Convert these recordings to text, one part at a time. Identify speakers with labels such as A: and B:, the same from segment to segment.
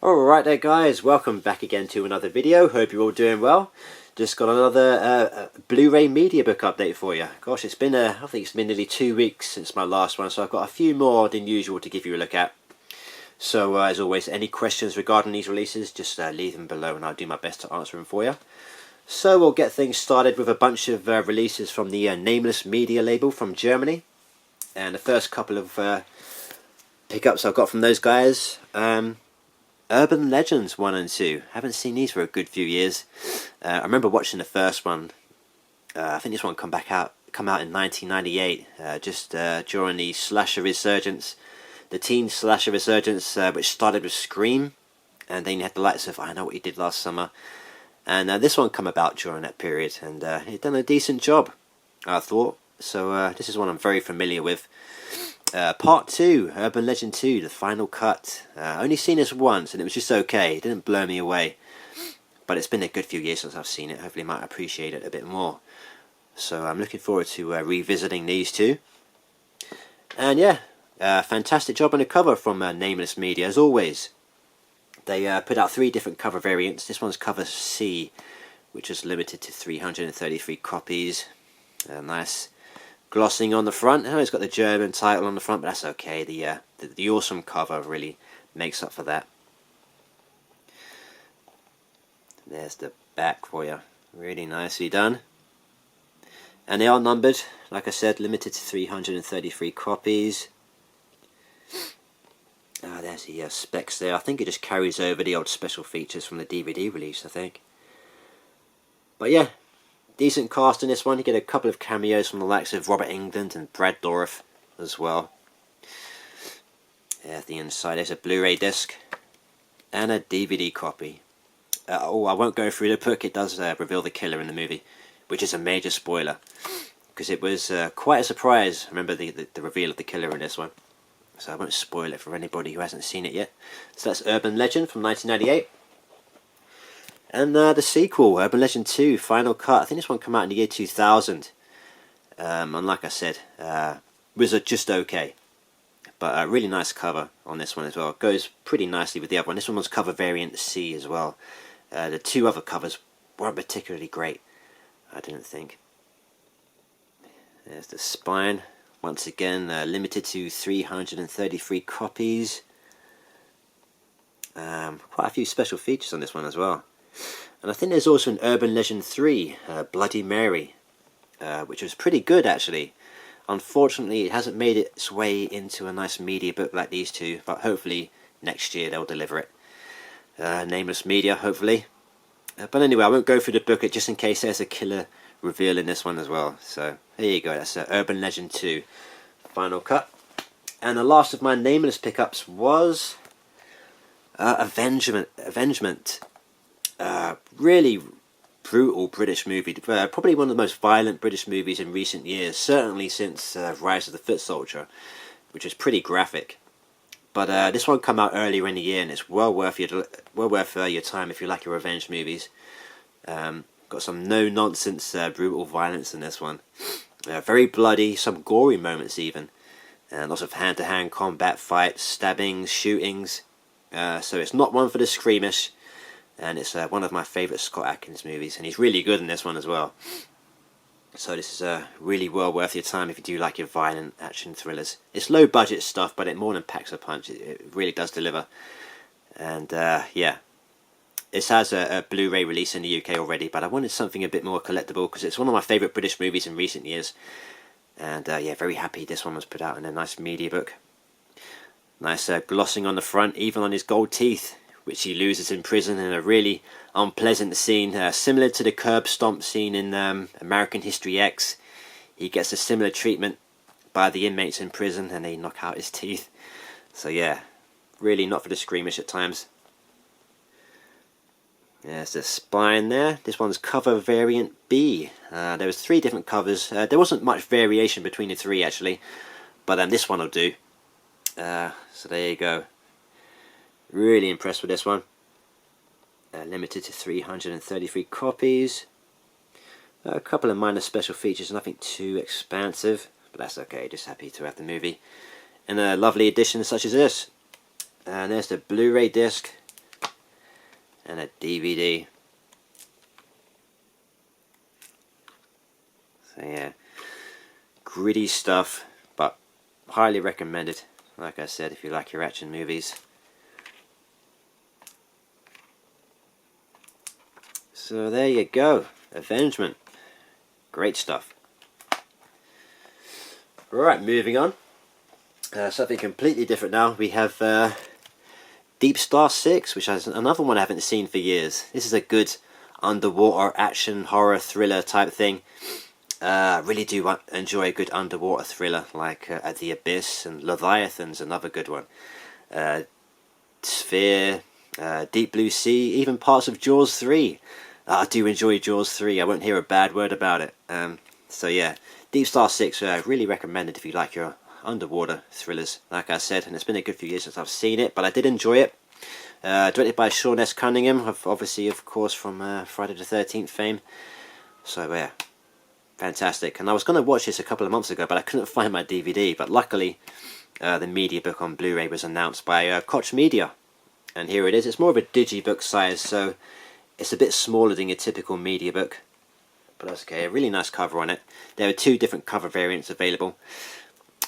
A: Alright there guys, welcome back again to another video. Hope you're all doing well. Just got another Blu-ray Mediabook update for you. Gosh, it's been I think it's been nearly 2 weeks since my last one, so I've got a few more than usual to give you a look at. So as always, any questions regarding these releases, just leave them below and I'll do my best to answer them for you. So we'll get things started with a bunch of releases from the Nameless media label from Germany. And the first couple of pickups I've got from those guys, Urban Legends 1 and 2. Haven't seen these for a good few years. I remember watching the first one. I think this one come out in 1998, just during the slasher resurgence, the teen slasher resurgence, which started with Scream, and then you had the likes of I Know What You Did Last Summer, and this one come about during that period, and it done a decent job, I thought. So this is one I'm very familiar with. Part 2, Urban Legend 2, the final cut. Only seen this once and it was just okay. It didn't blow me away. But it's been a good few years since I've seen it. Hopefully I might appreciate it a bit more. So I'm looking forward to revisiting these two. And yeah, fantastic job on the cover from Nameless Media as always. They put out 3 different cover variants. This one's cover C, which is limited to 333 copies. Nice glossing on the front. Oh, it's got the German title on the front, but that's okay. The awesome cover really makes up for that. There's the back for you. Really nicely done. And they are numbered, like I said, limited to 333 copies. There's the specs there. I think it just carries over the old special features from the DVD release, I think. But yeah, decent cast in this one. You get a couple of cameos from the likes of Robert Englund and Brad Dourif as well. There's the inside. There's a Blu-ray disc and a DVD copy. Oh, I won't go through the book. It does reveal the killer in the movie, which is a major spoiler because it was quite a surprise. Remember the reveal of the killer in this one, so I won't spoil it for anybody who hasn't seen it yet. So that's Urban Legend from 1998. And the sequel, Urban Legend 2, Final Cut. I think this one came out in the year 2000. And like I said, was just okay. But a really nice cover on this one as well. It goes pretty nicely with the other one. This one was cover variant C as well. The 2 other covers weren't particularly great, I didn't think. There's the spine. Once again, limited to 333 copies. Quite a few special features on this one as well. And I think there's also an Urban Legend 3, Bloody Mary, which was pretty good actually. Unfortunately, it hasn't made its way into a nice media book like these two, but hopefully next year they'll deliver it. Nameless Media, hopefully. But anyway, I won't go through the book just in case there's a killer reveal in this one as well. So there you go, that's Urban Legend 2, Final Cut. And the last of my Nameless pickups was Avengement. Really brutal British movie, probably one of the most violent British movies in recent years, certainly since Rise of the Foot Soldier, which is pretty graphic. But this one came out earlier in the year and it's well worth your time if you like your revenge movies. Got some no-nonsense brutal violence in this one. Very bloody, some gory moments even, and lots of hand-to-hand combat fights, stabbings, shootings. So it's not one for the squeamish. And it's one of my favourite Scott Adkins movies, and he's really good in this one as well. So this is really well worth your time if you do like your violent action thrillers. It's low budget stuff, but it more than packs a punch. It really does deliver. And yeah, this has a Blu-ray release in the UK already, but I wanted something a bit more collectible because it's one of my favourite British movies in recent years. And yeah, very happy this one was put out in a nice media book. Nice glossing on the front, even on his gold teeth, which he loses in prison in a really unpleasant scene, similar to the curb stomp scene in American History X. He gets a similar treatment by the inmates in prison and they knock out his teeth. So yeah, really not for the squeamish at times. There's the spine there. This one's cover variant B. There was 3 different covers. There wasn't much variation between the 3 actually, but this one will do. So there you go. Really impressed with this one. Limited to 333 copies. A couple of minor special features, nothing too expansive, but that's okay, just happy to have the movie. And a lovely edition such as this. And there's the Blu-ray disc, and a DVD. So yeah, gritty stuff, but highly recommended, like I said, if you like your action movies. So there you go, Avengement. Great stuff. Right, moving on. Something completely different now. We have Deep Star 6, which is another one I haven't seen for years. This is a good underwater action horror thriller type thing. Really do enjoy a good underwater thriller, like At the Abyss, and Leviathan's another good one. Sphere, Deep Blue Sea, even parts of Jaws 3. I do enjoy Jaws 3, I won't hear a bad word about it. So yeah, Deep Star 6, really recommended if you like your underwater thrillers, like I said, and it's been a good few years since I've seen it, but I did enjoy it. Directed by Sean S. Cunningham, obviously, of course, from Friday the 13th fame. So yeah, fantastic. And I was going to watch this a couple of months ago, but I couldn't find my DVD, but luckily the Mediabook on Blu-ray was announced by Koch Media, and here it is. It's more of a digibook size, so it's a bit smaller than your typical Mediabook, but that's okay. A really nice cover on it. There are two different cover variants available.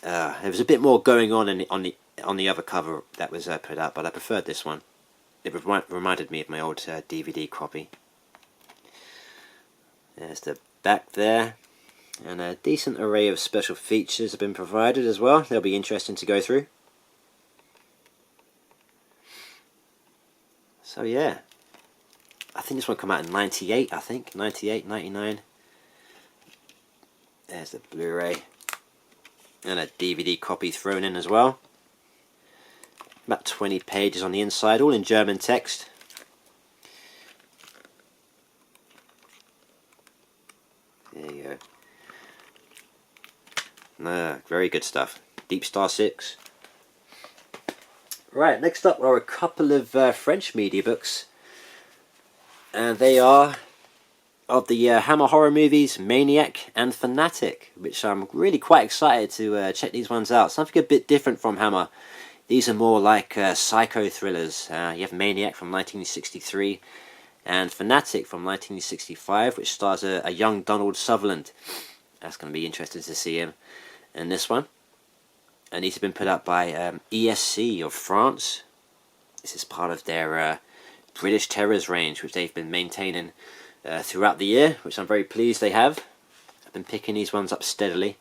A: There was a bit more going on on the other cover that was put out, but I preferred this one. It reminded me of my old DVD copy. There's the back there, and a decent array of special features have been provided as well. They'll be interesting to go through. So yeah, I think this one came out in 98, I think, 98, 99. There's the Blu-ray, and a DVD copy thrown in as well. About 20 pages on the inside, all in German text. There you go. Very good stuff. Deep Star 6. Right, next up are a couple of French media books. And they are of the Hammer horror movies, Maniac and Fanatic, which I'm really quite excited to check these ones out. Something a bit different from Hammer. These are more like psycho thrillers. You have Maniac from 1963 and Fanatic from 1965, which stars a young Donald Sutherland. That's going to be interesting to see him in this one. And these have been put out by ESC of France. This is part of their British Terrors range, which they've been maintaining throughout the year, which I'm very pleased they have. I've been picking these ones up steadily,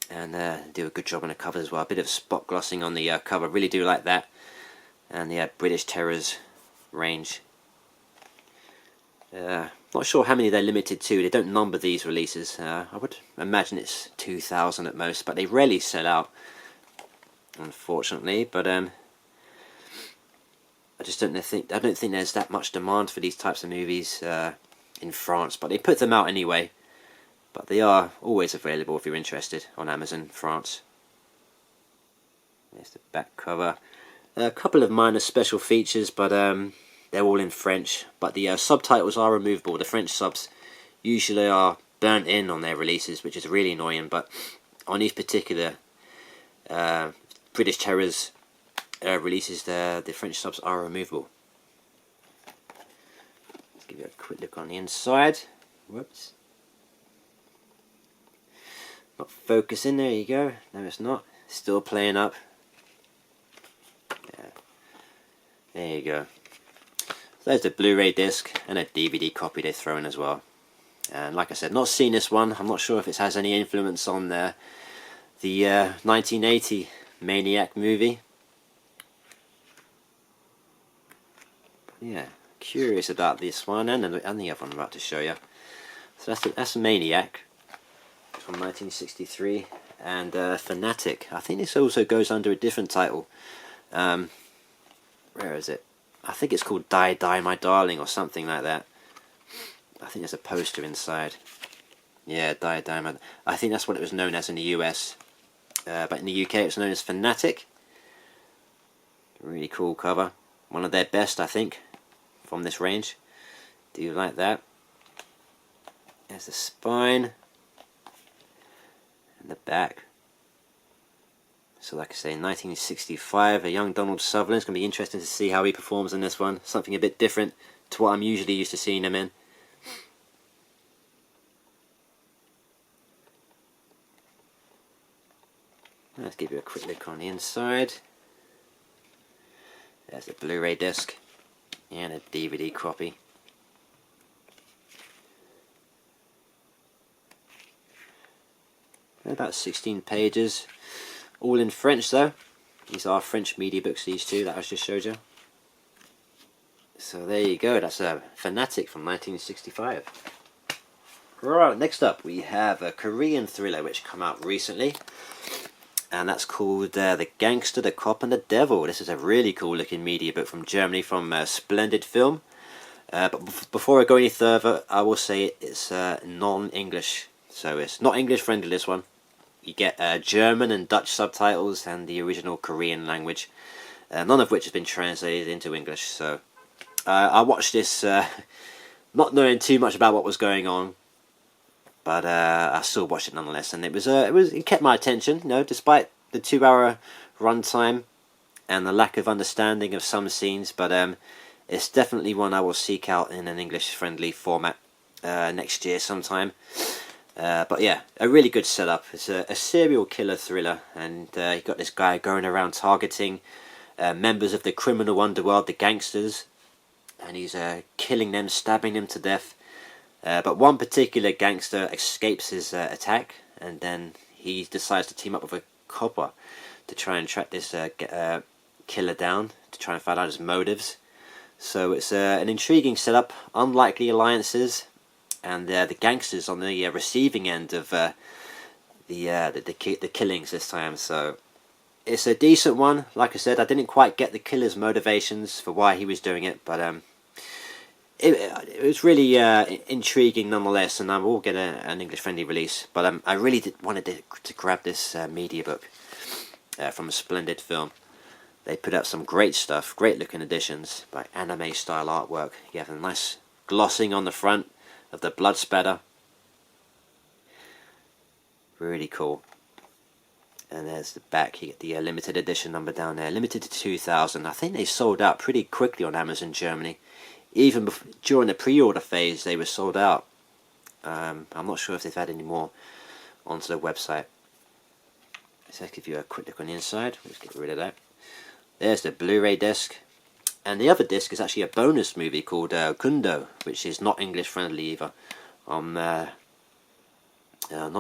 A: and do a good job on the cover as well. A bit of spot glossing on the cover, really do like that. And the British Terrors range. Not sure how many they're limited to. They don't number these releases. I would imagine it's 2,000 at most, but they rarely sell out, unfortunately. But I just don't think there's that much demand for these types of movies in France. But they put them out anyway. But they are always available if you're interested on Amazon France. There's the back cover. A couple of minor special features, but they're all in French. But the subtitles are removable. The French subs usually are burnt in on their releases, which is really annoying. But on these particular British Terrors releases, the French subs are removable. Let's give you a quick look on the inside. Whoops. Not focusing, there you go. No, it's not. Still playing up. Yeah. There you go. So there's the Blu-ray disc and a DVD copy they're throwing as well. And like I said, not seen this one. I'm not sure if it has any influence on the 1980 Maniac movie. But yeah, curious about this one and the other one I'm about to show you. So that's Maniac from 1963, and Fanatic. I think this also goes under a different title. Where is it? I think it's called Die Die My Darling or something like that. I think there's a poster inside. Yeah, Die Die My... I think that's what it was known as in the US. But in the UK it's known as Fanatic. Really cool cover. One of their best, I think, from this range. Do you like that? There's the spine. And the back. So like I say, 1965, a young Donald Sutherland. It's going to be interesting to see how he performs in this one. Something a bit different to what I'm usually used to seeing him in. Let's give you a quick look on the inside. There's the Blu-ray disc and a DVD copy. About 16 pages. All in French though. These are French media books, these two that I just showed you. So there you go, that's a Fanatic from 1965. Right, next up we have a Korean thriller which came out recently. And that's called The Gangster, the Cop and the Devil. This is a really cool looking media book from Germany, from Splendid Film. But before I go any further, I will say it's non-English. So it's not English friendly, this one. You get German and Dutch subtitles and the original Korean language, none of which has been translated into English. So I watched this not knowing too much about what was going on, but I still watched it nonetheless, and it kept my attention. You know, despite the 2-hour runtime and the lack of understanding of some scenes. But it's definitely one I will seek out in an English friendly format next year sometime. But yeah, a really good setup. It's a serial killer thriller, and you got this guy going around targeting members of the criminal underworld, the gangsters, and he's killing them, stabbing them to death. But one particular gangster escapes his attack, and then he decides to team up with a copper to try and track this killer down, to try and find out his motives. So it's an intriguing setup, unlikely alliances, and the gangsters on the receiving end of the killings this time. So it's a decent one. Like I said, I didn't quite get the killer's motivations for why he was doing it, but it was really intriguing nonetheless, and I will get an English-friendly release. But I really wanted to grab this media book from a Splendid Film. They put out some great stuff, great-looking editions, like anime-style artwork. You have a nice glossing on the front of the blood spatter. Really cool. And there's the back. You get the limited edition number down there, limited to 2,000. I think they sold out pretty quickly on Amazon Germany. Even during the pre-order phase, they were sold out. I'm not sure if they've had any more onto the website. Let's give you a quick look on the inside. Let's get rid of that. There's the Blu-ray disc. And the other disc is actually a bonus movie called Kundo, which is not English friendly either. I'm not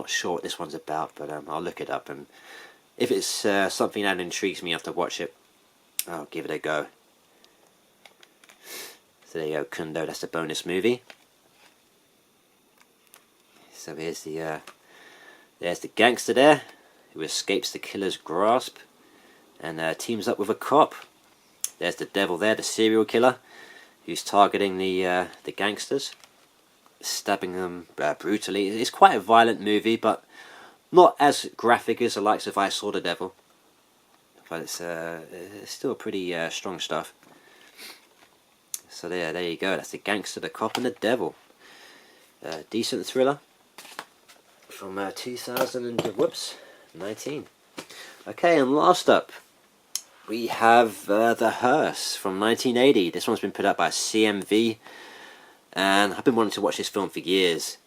A: sure what this one's about, but I'll look it up. And if it's something that intrigues me enough to watch it, I'll give it a go. So there you go, Kundo, that's the bonus movie. So here's there's the gangster there, who escapes the killer's grasp and teams up with a cop. There's the devil there, the serial killer, who's targeting the gangsters, stabbing them brutally. It's quite a violent movie, but not as graphic as the likes of I Saw the Devil. But it's still pretty strong stuff. So there you go. That's the Gangster, the Cop, and the Devil. Decent thriller from 2019. Okay, and last up, we have the Hearse from 1980. This one's been put out by CMV, and I've been wanting to watch this film for years.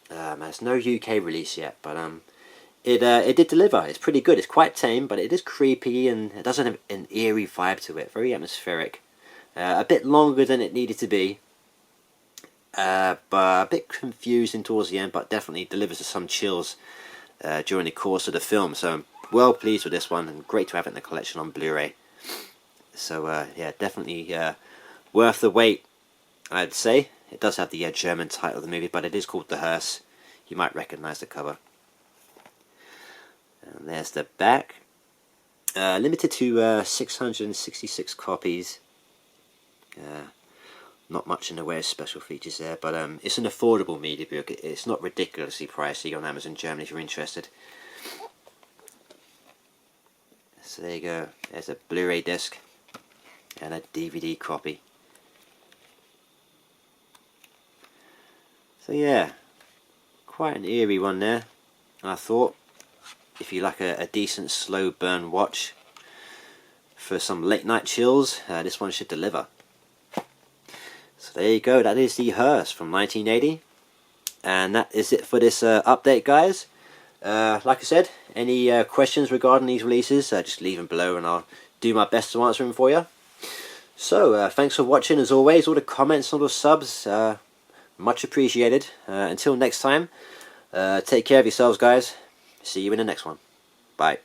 A: There's no UK release yet, but it did deliver. It's pretty good. It's quite tame, but it is creepy, and it does have an eerie vibe to it. Very atmospheric. A bit longer than it needed to be, but a bit confusing towards the end, but definitely delivers some chills during the course of the film. So I'm well pleased with this one, and great to have it in the collection on Blu-ray. So yeah, definitely worth the wait, I'd say. It does have the German title of the movie, but it is called The Hearse. You might recognise the cover. And there's the back. Limited to 666 copies. Not much in the way of special features there, but it's an affordable media book. It's not ridiculously pricey on Amazon Germany if you're interested. So there you go. There's a Blu-ray disc and a DVD copy. So yeah, quite an eerie one there, I thought. if you like a decent slow burn watch for some late night chills, this one should deliver. So there you go, that is the Hearse from 1980, and that is it for this update, guys. Like I said, any questions regarding these releases, just leave them below and I'll do my best to answer them for you. So thanks for watching as always, all the comments, all the subs, much appreciated. Until next time, take care of yourselves, guys. See you in the next one. Bye.